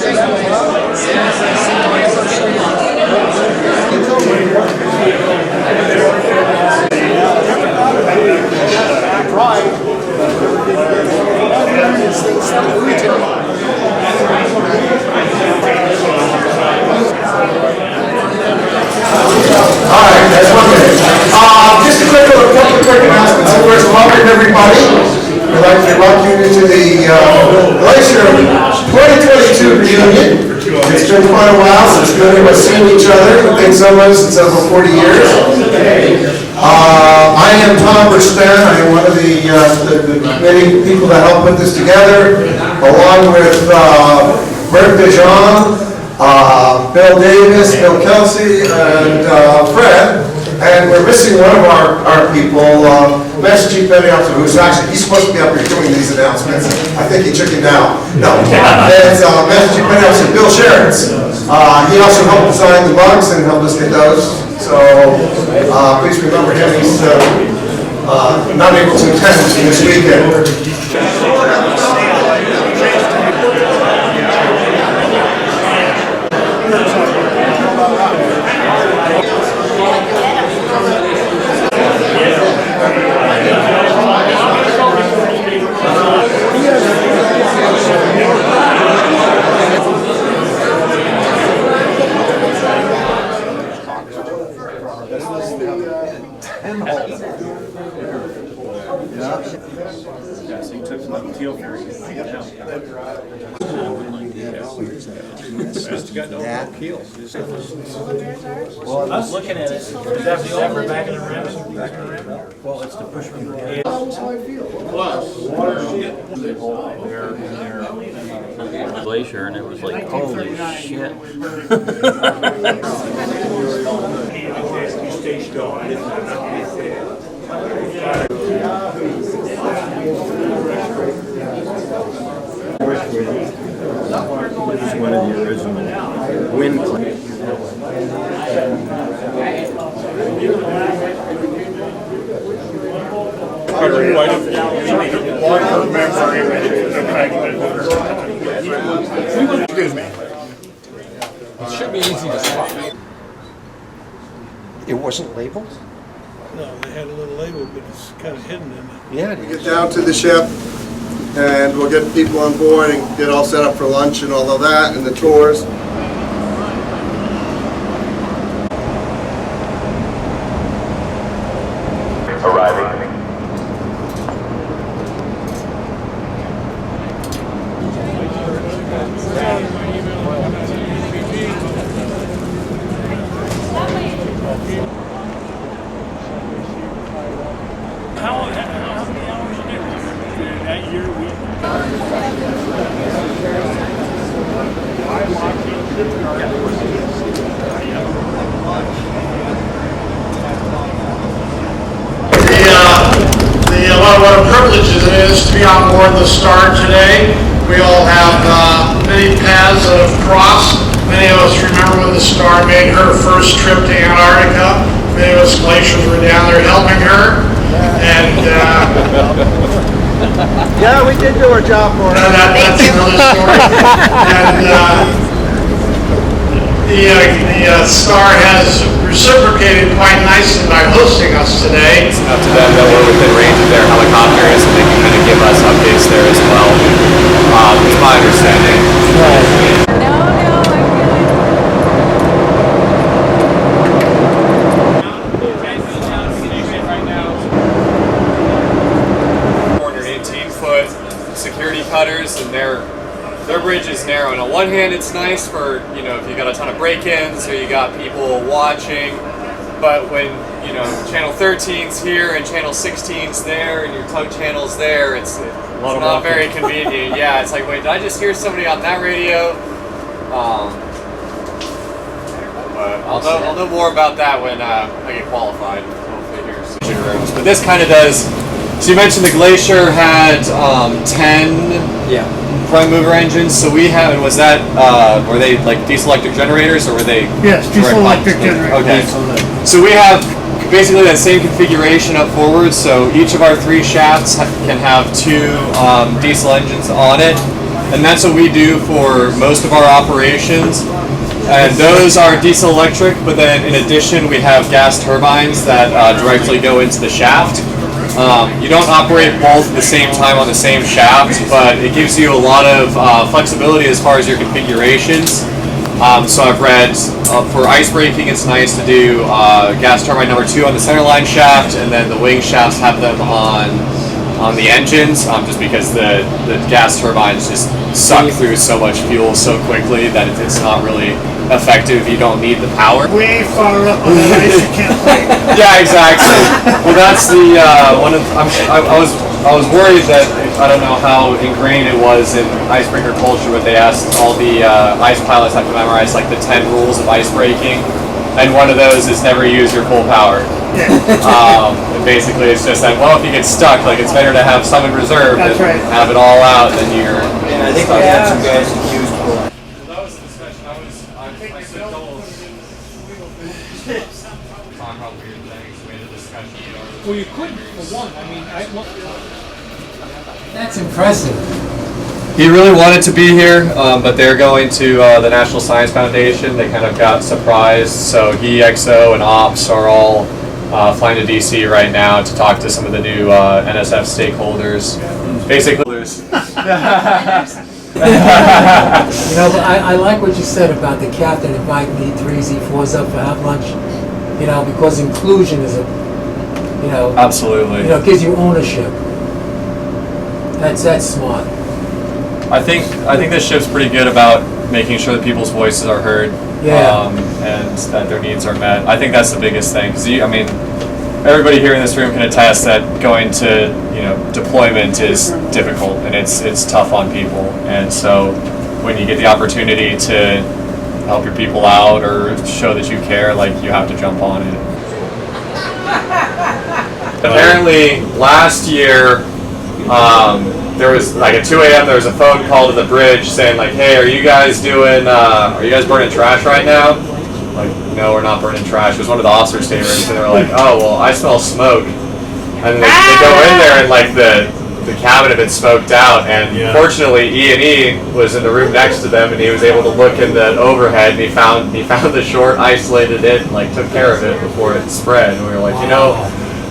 Alright, that's one minute. Just a quick announcement. So first, welcome everybody. We'd like to welcome you to the GLACIER 2022 reunion. It's been quite a while since many of us seen each other. I think some of us it's over 40 years. I am Tom Burstein. I am one of the many people that helped put this together, along with Bert DeJong, Bill Davis, Bill Kelsey, and Fred. And we're missing one of our people, Master Chief Petty Officer, who's actually, he's supposed to be up here doing these announcements. I think he chickened out. No, it's Master Chief Petty Officer Bill Sherrits. He also helped design the mugs and helped us get those. So please remember him. He's not able to attend this weekend. Yeah, so you took some teal ferry. You got no keels. Well, I was looking at it. Is that the over back in the rim? Well, it's the push from the head. Glacier, and it was like, holy shit. This is one of the original wind claims. Excuse me. It should be easy to spot. It wasn't labeled? No, they had a little label, but it's kind of hidden in it. Yeah. Get down to the ship, and we'll get people on board and get all set up for lunch and all of that, and the tours. Arriving. How many hours a day? That year we... What a privilege it is to be on board the Star today. We all have many paths that have crossed. Many of us remember when the Star made her first trip to Antarctica. Many of us glaciers were down there helping her. And Yeah, we did do our job for her. that's another story. And the Star has reciprocated quite nicely by hosting us today. It's up to them that we're within range of their helicopters, and they can kind of give us updates there as well. It's my understanding. Security cutters, and their bridge is narrow. And on one hand, it's nice for, you know, if you got a ton of break-ins or you got people watching. But when, you know, channel 13's here and channel 16's there and your tug channel's there, it's not very convenient. Yeah, it's like, wait, did I just hear somebody on that radio? But I'll know more about that when I get qualified. Hopefully here. But this kind of does. So you mentioned the Glacier had 10 prime mover engines. So we have, and was that, were they like diesel electric generators, or were they? Yes, diesel electric generators. Okay. So we have basically that same configuration up forward. So each of our 3 shafts can have 2 diesel engines on it. and that's what we do for most of our operations. And those are diesel electric, but then in addition we have gas turbines that directly go into the shaft. You don't operate both at the same time on the same shaft, but it gives you a lot of flexibility as far as your configurations. So I've read for ice breaking, it's nice to do gas turbine number 2 on the centerline shaft, and then the wing shafts have them on the engines, just because the gas turbines just suck through so much fuel so quickly that it's not really effective. You don't need the power. Way far up on that ice, you can't play. Yeah, exactly. Well, that's the one of. I was worried that I don't know how ingrained it was in icebreaker culture, but they asked all the ice pilots have to memorize like the 10 rules of ice breaking, and one of those is never use your full power. And basically, it's just that, well, if you get stuck, like it's better to have some in reserve than have it all out than you're. And I think we had some guys accused of Well, that was the discussion. I stood double. Talk about weird things. We had a discussion. Well, you could, for one. I mean, That's impressive. He really wanted to be here, but they're going to the National Science Foundation. They kind of got surprised. So he, XO, and Ops are all flying to DC right now to talk to some of the new NSF stakeholders. Basically, You know, I like what you said about the captain inviting the E3s, E4s up for have lunch. You know, because inclusion is absolutely. You know, gives you ownership. That's smart. I think this ship's pretty good about making sure that people's voices are heard, and that their needs are met. I think that's the biggest thing. Because I mean, everybody here in this room can attest that going to deployment is difficult and it's tough on people. And so when you get the opportunity to help your people out or show that you care, like you have to jump on it. Apparently, last year. There was like at 2 a.m. there was a phone call to the bridge saying like, hey, are you guys burning trash right now? Like, no, we're not burning trash. It was one of the officer staterooms, and they were like, oh, well, I smell smoke. And they go in there and like the cabin had been smoked out, and fortunately E&E was in the room next to them, and he was able to look in the overhead, and he found the short, isolated it, and like took care of it before it spread. And we were like,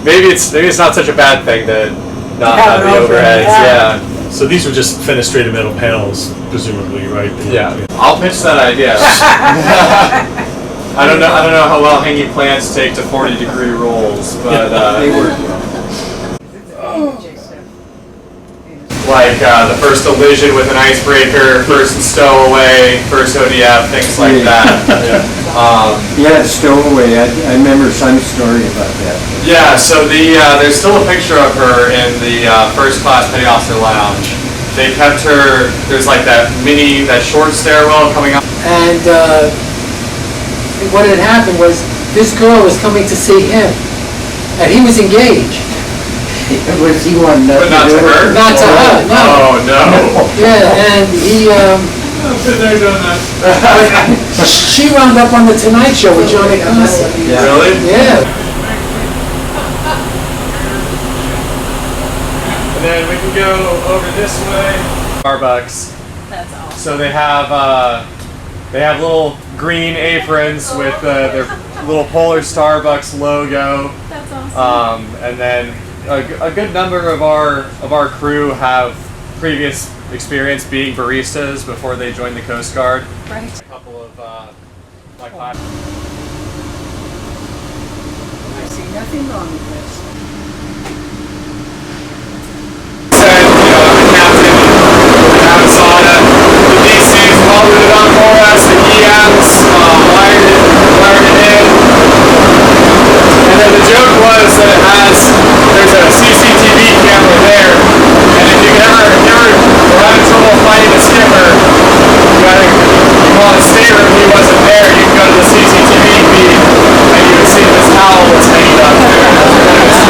maybe it's not such a bad thing to not have the overheads, So these were just fenestrated metal panels, presumably, right? Yeah. I'll pitch that idea. I don't know how well hanging plants take to 40-degree rolls, but they were. Like the first collision with an icebreaker, first stowaway, first ODF, things like that. Yeah, stowaway. I remember some story about that. Yeah, so there's still a picture of her in the first class petty officer lounge. They kept her. There's like that short stairwell coming up. And what had happened was this girl was coming to see him, and he was engaged. Was he one? But not to her? Not to her, no. Oh, no. Yeah, and he, she wound up on the Tonight Show with Johnny Carson. Yeah. Really? Yeah. And then we can go over this way. Starbucks. That's awesome. So they have little green aprons with their little Polar Starbucks logo. That's awesome. And then a good number of our crew have previous experience being baristas before they joined the Coast Guard. Right. A couple of like I see nothing wrong with this. said, the captain, the cabin sauna, the DCs welded it up for us, the EMs wired it in. And then the joke was that there's a CCTV camera there, and if you ever were having trouble finding the skipper, you call his stateroom, he wasn't there, you can go to the CCTV feed, and you can see this towel that's hanging up there.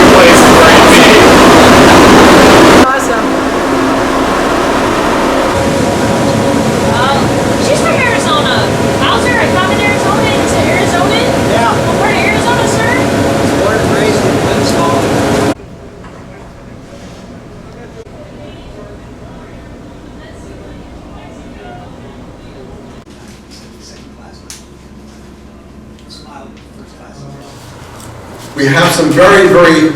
we have some very, very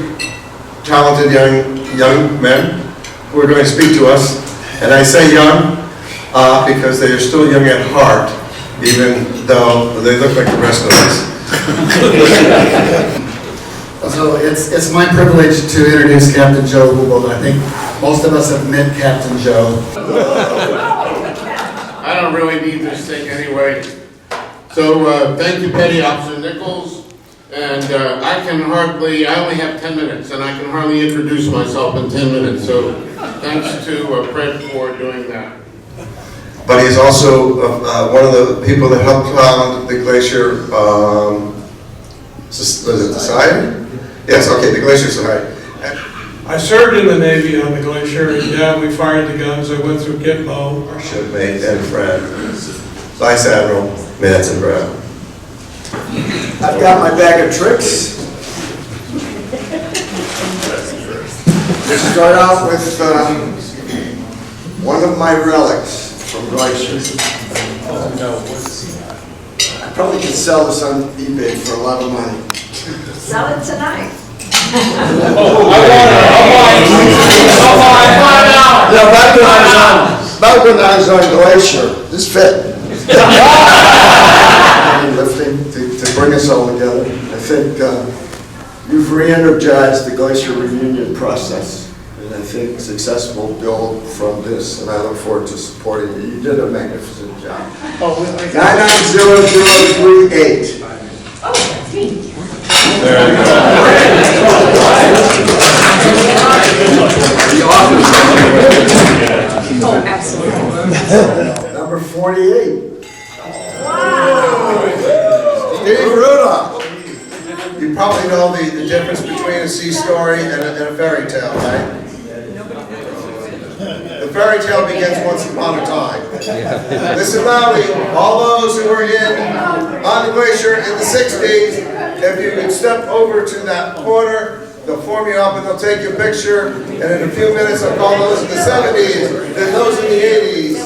talented young men who are going to speak to us. And I say young because they are still young at heart, even though they look like the rest of us. So it's my privilege to introduce Captain Joe Hubel. I think most of us have met Captain Joe. I don't really need this thing anyway. So thank you, Petty Officer Nichols. And I only have 10 minutes, and I can hardly introduce myself in 10 minutes. So thanks to Fred for doing that. But he's also one of the people that helped found the Glacier, was it Society? Yes, okay, the Glacier Society. I served in the Navy on the Glacier, and yeah, we fired the guns. I went through Gitmo. Our shipmate and friend, Vice Admiral Manson Brown. I've got my bag of tricks. Let's start out with one of my relics from Glacier. I probably could sell this on eBay for a lot of money. Sell it tonight. Back when I was on Glacier, this fit. Lifting to bring us all together. I think you've re-energized the Glacier reunion process, and I think success will build from this, and I look forward to supporting you. You did a magnificent job. 99038. Oh, that's me. Oh, absolutely. Number 48. Wow. Steve Rudolph. You probably know the difference between a sea story and a fairy tale, right? The fairy tale begins once upon a time. This is Maui. All those who were on the glacier in the 60s, if you could step over to that corner, they'll form you up and they'll take your picture. And in a few minutes, I'll call those in the 70s, then those in the 80s.